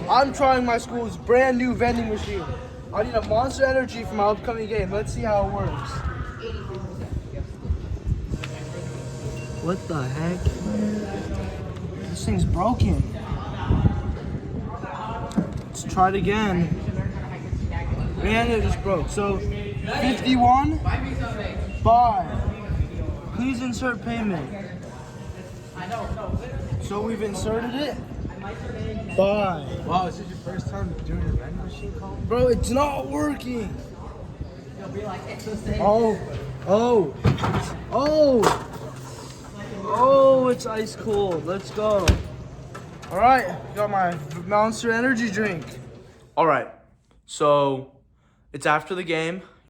I'm trying my school's brand new vending machine. I need a Monster Energy for my upcoming game. Let's see how it works. What the heck? This thing's broken. Let's try it again. And it just broke. So 51, buy. Please insert payment. So we've inserted it. Buy. Wow, is this your first time doing a vending machine call? Bro, it's not working. You'll be like, it's the same. Oh, it's ice cold. Let's go. All right, got my Monster Energy drink. All right, so it's after the game.